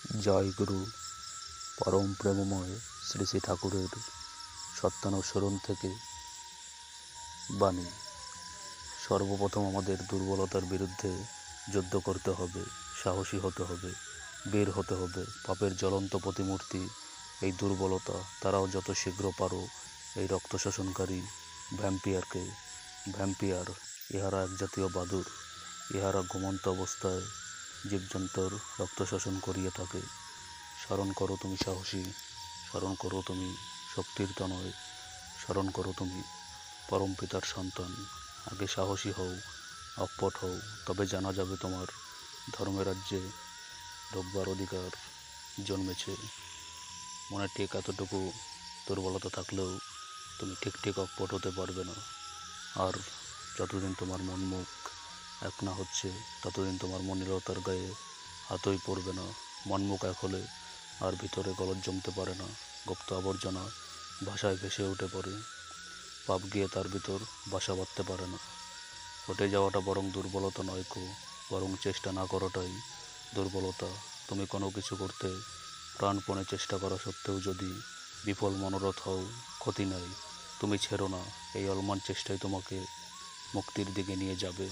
জয় গুরু পরম প্রেমময় শ্রী শ্রী ঠাকুরের সত্যানুসরণ থেকে বাণী। সর্বপ্রথম আমাদের দুর্বলতার বিরুদ্ধে যুদ্ধ করতে হবে, সাহসী হতে হবে, বের হতে হবে। পাপের জ্বলন্ত প্রতিমূর্তি এই দুর্বলতা, তারাও যত শীঘ্র পারো এই রক্ত শোষণকারী ভ্যাম্পিয়ার ইহারা এক জাতীয় বাদুর। ইহারা ঘুমন্ত অবস্থায় জীবজন্তুর রক্ত শোষণ করিয়া থাকে। স্মরণ করো তুমি সাহসী, স্মরণ করো তুমি শক্তির তনয়, স্মরণ করো তুমি পরম পিতার সন্তান। আগে সাহসী হও, অকপট হও, তবে জানা যাবে তোমার ধর্মের রাজ্যে ঢোকবার অধিকার জন্মেছে। মনে ঠিক এতটুকু দুর্বলতা থাকলেও তুমি ঠিক অকপট হতে পারবে না। আর যতদিন তোমার মন মুখ এক না হচ্ছে ততদিন তোমার মনিরতার গায়ে হাতই পড়বে না। মন মুখ এক হলে আর ভিতরে গলদ জমতে পারে না, গুপ্ত আবর্জনা ভাষায় ভেসে উঠে পড়ে, পাপ গিয়ে তার ভিতর বাসা বাঁধতে পারে না। হটে যাওয়াটা বরং দুর্বলতা নয় কো, বরং চেষ্টা না করাটাই দুর্বলতা। তুমি কোনো কিছু করতে প্রাণপণে চেষ্টা করা সত্ত্বেও যদি বিফল মনোরথ হও, ক্ষতি নাই, তুমি ছেড়ো না। এই অলমান চেষ্টাই তোমাকে মুক্তির দিকে নিয়ে যাবে।